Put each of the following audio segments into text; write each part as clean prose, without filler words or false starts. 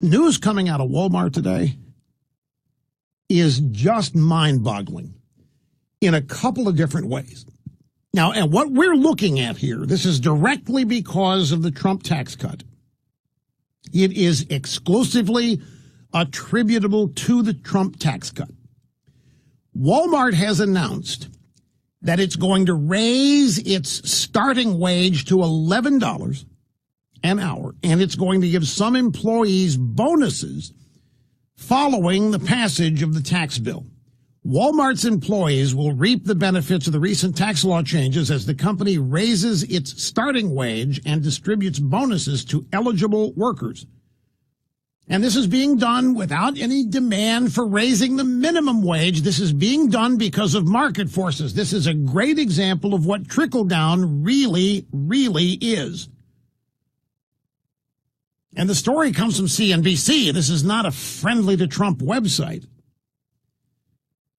News coming out of Walmart today is just mind-boggling in a couple of different ways. Now, and what we're looking at here, this is directly because of the Trump tax cut. It is exclusively attributable to the Trump tax cut. Walmart has announced that it's going to raise its starting wage to $11 an hour, and it's going to give some employees bonuses following the passage of the tax bill. Walmart's employees will reap the benefits of the recent tax law changes as the company raises its starting wage and distributes bonuses to eligible workers. And this is being done without any demand for raising the minimum wage. This is being done because of market forces. This is a great example of what trickle-down really is. And the story comes from CNBC. This is not a friendly to Trump website.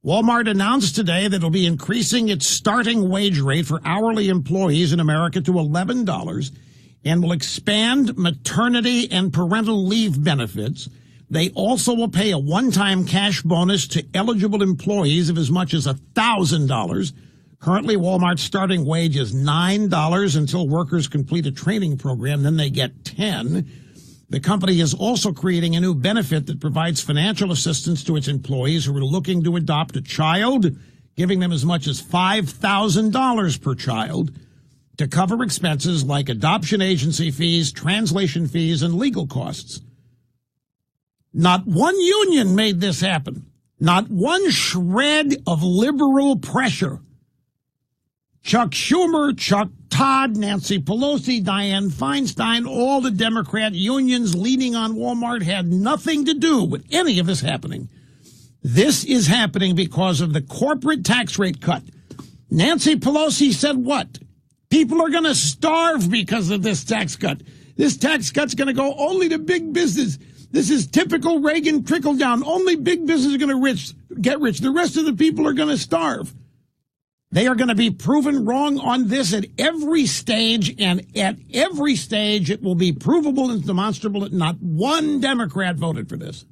Walmart announced today that it'll be increasing its starting wage rate for hourly employees in America to $11 and will expand maternity and parental leave benefits. They also will pay a one-time cash bonus to eligible employees of as much as $1,000. Currently, Walmart's starting wage is $9 until workers complete a training program. Then they get $10. The company is also creating a new benefit that provides financial assistance to its employees who are looking to adopt a child, giving them as much as $5,000 per child to cover expenses like adoption agency fees, translation fees, and legal costs. Not one union made this happen. Not one shred of liberal pressure. Chuck Schumer, Chuck Todd, Nancy Pelosi, Dianne Feinstein, all the Democrat unions leaning on Walmart had nothing to do with any of this happening. This is happening because of the corporate tax rate cut. Nancy Pelosi said what? People are going to starve because of this tax cut. This tax cut's going to go only to big business. This is typical Reagan trickle down. Only big business are going to get rich. The rest of the people are going to starve. They are going to be proven wrong on this at every stage, and at every stage it will be provable and demonstrable that not one Democrat voted for this.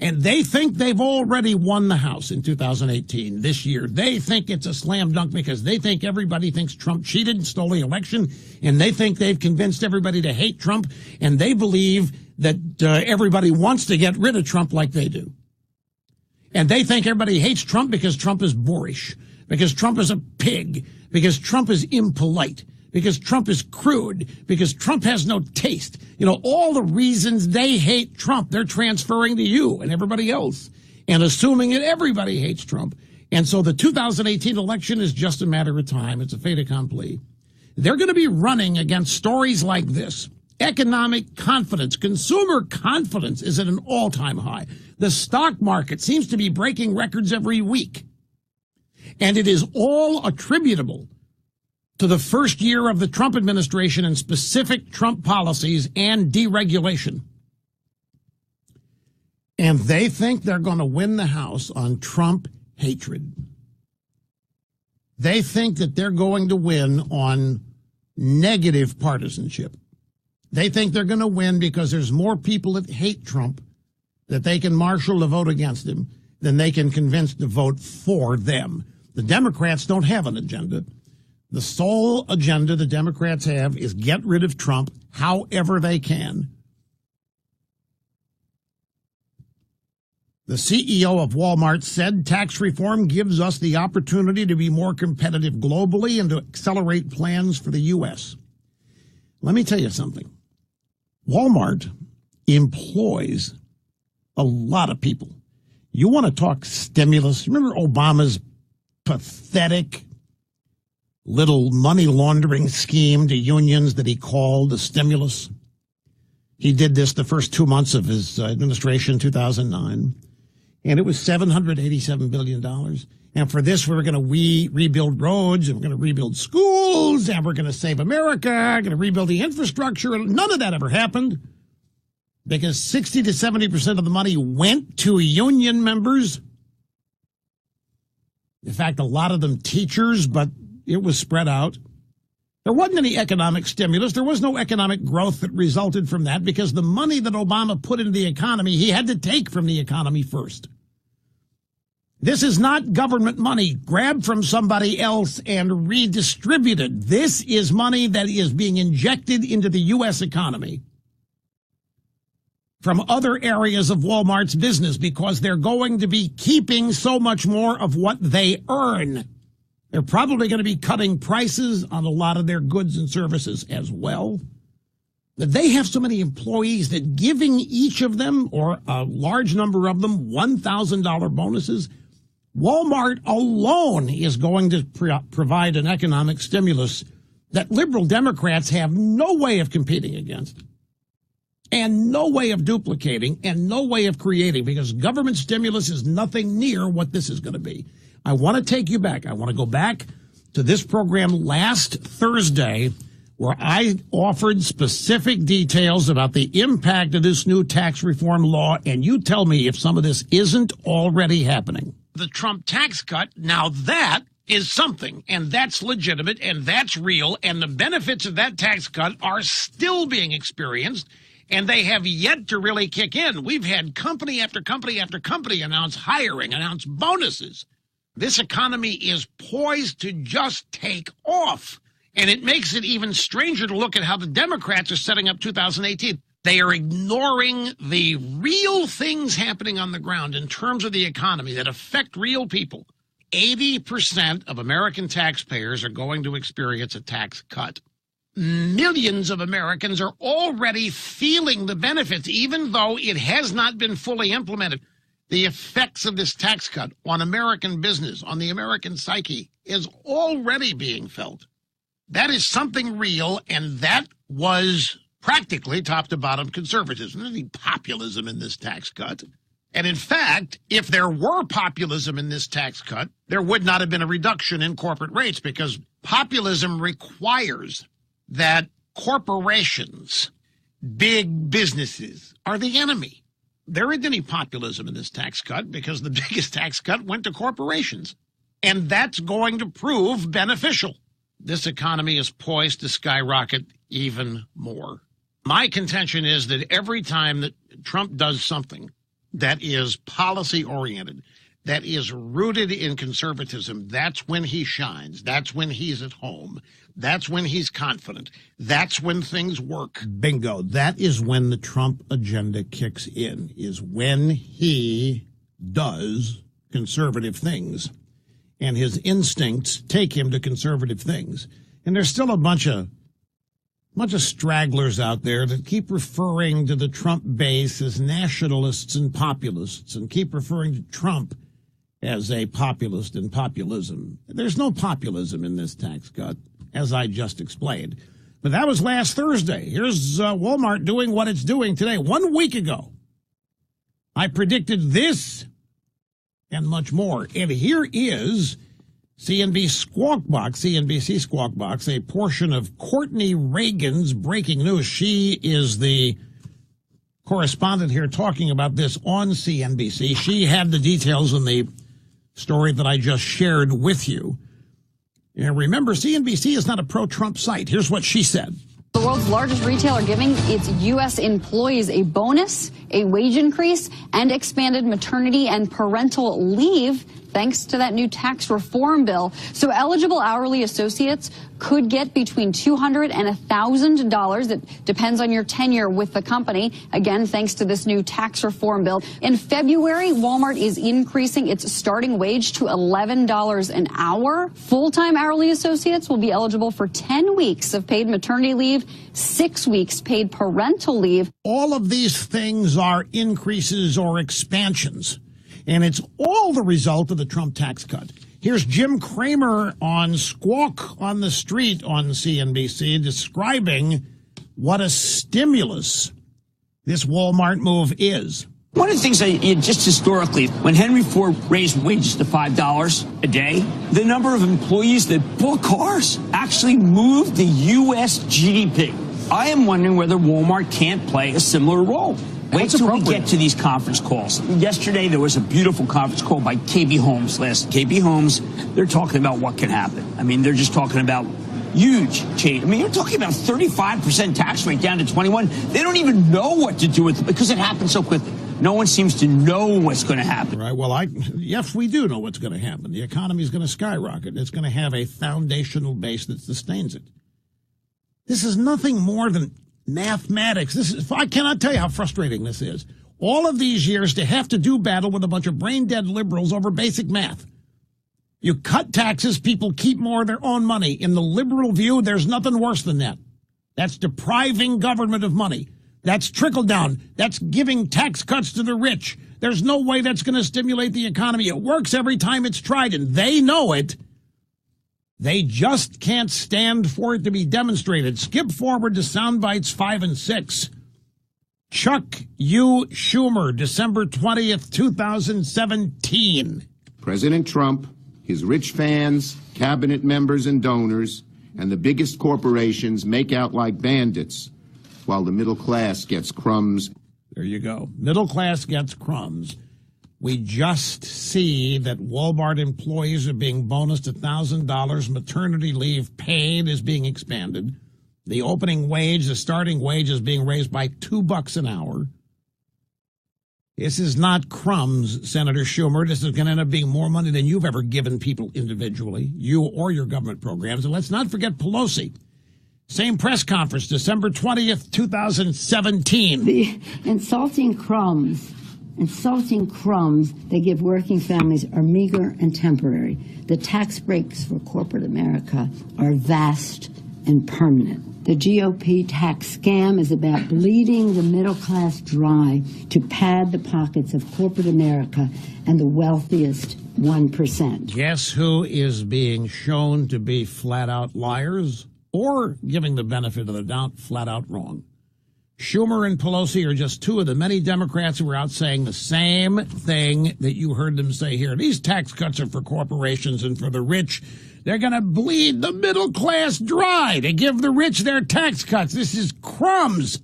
And they think they've already won the House in 2018, this year. They think it's a slam dunk because they think everybody thinks Trump cheated and stole the election, and they think they've convinced everybody to hate Trump, and they believe that everybody wants to get rid of Trump like they do. And they think everybody hates Trump because Trump is boorish, because Trump is a pig, because Trump is impolite, because Trump is crude, because Trump has no taste. You know, all the reasons they hate Trump, they're transferring to you and everybody else and assuming that everybody hates Trump. And so the 2018 election is just a matter of time. It's a fait accompli. They're going to be running against stories like this. Economic confidence, consumer confidence is at an all-time high. The stock market seems to be breaking records every week. And it is all attributable to the first year of the Trump administration and specific Trump policies and deregulation. And they think they're going to win the House on Trump hatred. They think that they're going to win on negative partisanship. They think they're going to win because there's more people that hate Trump that they can marshal to vote against him than they can convince to vote for them. The Democrats don't have an agenda. The sole agenda the Democrats have is get rid of Trump however they can. The CEO of Walmart said tax reform gives us the opportunity to be more competitive globally and to accelerate plans for the U.S. Let me tell you something. Walmart employs a lot of people. You want to talk stimulus? Remember Obama's pathetic little money laundering scheme to unions that he called the stimulus? He did this the first 2 months of his administration, 2009, and it was $787 billion. And for this, we were going to rebuild roads, and we're going to rebuild schools, and we're going to save America, going to rebuild the infrastructure. None of that ever happened because 60 to 70% of the money went to union members. In fact, a lot of them teachers, but it was spread out. There wasn't any economic stimulus. There was no economic growth that resulted from that because the money that Obama put into the economy, he had to take from the economy first. This is not government money grabbed from somebody else and redistributed. This is money that is being injected into the U.S. economy from other areas of Walmart's business because they're going to be keeping so much more of what they earn. They're probably going to be cutting prices on a lot of their goods and services as well. That they have so many employees that giving each of them, or a large number of them, $1,000 bonuses, Walmart alone is going to provide an economic stimulus that liberal Democrats have no way of competing against, and no way of duplicating, and no way of creating, because government stimulus is nothing near what this is going to be. I want to take you back. I want to go back to this program last Thursday where I offered specific details about the impact of this new tax reform law, and you tell me if some of this isn't already happening. The Trump tax cut, now that is something, and that's legitimate, and that's real, and the benefits of that tax cut are still being experienced, and they have yet to really kick in. We've had company after company after company announce hiring, announce bonuses. This economy is poised to just take off. And it makes it even stranger to look at how the Democrats are setting up 2018. They are ignoring the real things happening on the ground in terms of the economy that affect real people. 80% of American taxpayers are going to experience a tax cut. Millions of Americans are already feeling the benefits, even though it has not been fully implemented. The effects of this tax cut on American business, on the American psyche, is already being felt. That is something real, and that was practically top-to-bottom conservatism. There's any populism in this tax cut. And in fact, if there were populism in this tax cut, there would not have been a reduction in corporate rates, because populism requires that corporations, big businesses, are the enemy. There isn't any populism in this tax cut because the biggest tax cut went to corporations. And that's going to prove beneficial. This economy is poised to skyrocket even more. My contention is that every time that Trump does something that is policy-oriented, that is rooted in conservatism, that's when he shines. That's when he's at home. That's when he's confident. That's when things work. Bingo. That is when the Trump agenda kicks in, is when he does conservative things. And his instincts take him to conservative things. And there's still a bunch of stragglers out there that keep referring to the Trump base as nationalists and populists, and keep referring to Trump as a populist and populism. There's no populism in this tax cut, as I just explained. But that was last Thursday. Here's Walmart doing what it's doing today. 1 week ago, I predicted this and much more. And here is CNBC Squawk Box, a portion of Courtney Reagan's breaking news. She is the correspondent here talking about this on CNBC. She had the details in the story that I just shared with you. And remember, CNBC is not a pro-Trump site. Here's what she said. The world's largest retailer giving its U.S. employees a bonus, a wage increase, and expanded maternity and parental leave, thanks to that new tax reform bill. So eligible hourly associates could get between $200 and $1,000. It depends on your tenure with the company. Again, thanks to this new tax reform bill. In February, Walmart is increasing its starting wage to $11 an hour. Full-time hourly associates will be eligible for 10 weeks of paid maternity leave, 6 weeks paid parental leave. All of these things are increases or expansions, and it's all the result of the Trump tax cut. Here's Jim Cramer on Squawk on the Street on CNBC describing what a stimulus this Walmart move is. One of the things just historically, when Henry Ford raised wages to $5 a day, the number of employees that bought cars actually moved the U.S. GDP. I am wondering whether Walmart can't play a similar role. Wait till we get to these conference calls. Yesterday, there was a beautiful conference call by KB Homes. KB Homes, they're talking about what can happen. I mean, they're just talking about Huge change. I mean, you're talking about 35% tax rate down to 21. They don't even know what to do with it because it happened so quickly. No one seems to know what's going to happen. Right. Well, yes, we do know what's going to happen. The economy is going to skyrocket. It's going to have a foundational base that sustains it. This is nothing more than mathematics. I cannot tell you how frustrating this is. All of these years to have to do battle with a bunch of brain-dead liberals over basic math. You cut taxes, people keep more of their own money. In the liberal view, there's nothing worse than that. That's depriving government of money. That's trickle down. That's giving tax cuts to the rich. There's no way that's going to stimulate the economy. It works every time it's tried, and they know it. They just can't stand for it to be demonstrated. Skip forward to sound bites 5 and 6. Chuck U. Schumer, December 20th, 2017. President Trump, his rich fans, cabinet members and donors, and the biggest corporations make out like bandits, while the middle class gets crumbs. There you go. Middle class gets crumbs. We just see that Walmart employees are being bonused $1,000. Maternity leave paid is being expanded. The opening wage, the starting wage is being raised by $2 an hour. This is not crumbs, Senator Schumer. This is going to end up being more money than you've ever given people individually, you or your government programs. And let's not forget Pelosi. Same press conference, December 20th, 2017. The insulting crumbs they give working families are meager and temporary. The tax breaks for corporate America are vast and permanent. The GOP tax scam is about bleeding the middle class dry to pad the pockets of corporate America and the wealthiest 1%. Guess who is being shown to be flat-out liars? Or giving the benefit of the doubt, flat out wrong. Schumer and Pelosi are just two of the many Democrats who are out saying the same thing that you heard them say here. These tax cuts are for corporations and for the rich. They're going to bleed the middle class dry to give the rich their tax cuts. This is crumbs.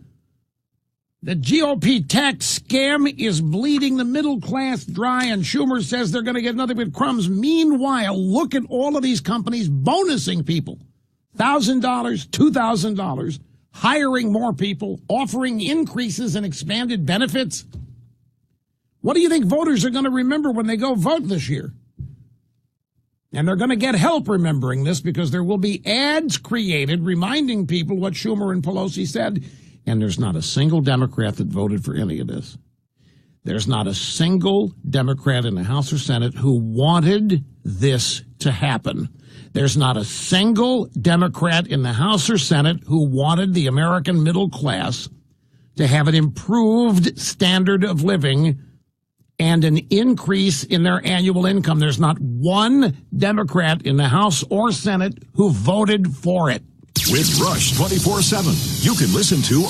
The GOP tax scam is bleeding the middle class dry, and Schumer says they're going to get nothing but crumbs. Meanwhile, look at all of these companies bonusing people. $1,000, $2,000, hiring more people, offering increases and expanded benefits. What do you think voters are going to remember when they go vote this year? And they're going to get help remembering this because there will be ads created reminding people what Schumer and Pelosi said. And there's not a single Democrat that voted for any of this. There's not a single Democrat in the House or Senate who wanted this to happen. There's not a single Democrat in the House or Senate who wanted the American middle class to have an improved standard of living and an increase in their annual income. There's not one Democrat in the House or Senate who voted for it. With Rush 24/7, you can listen to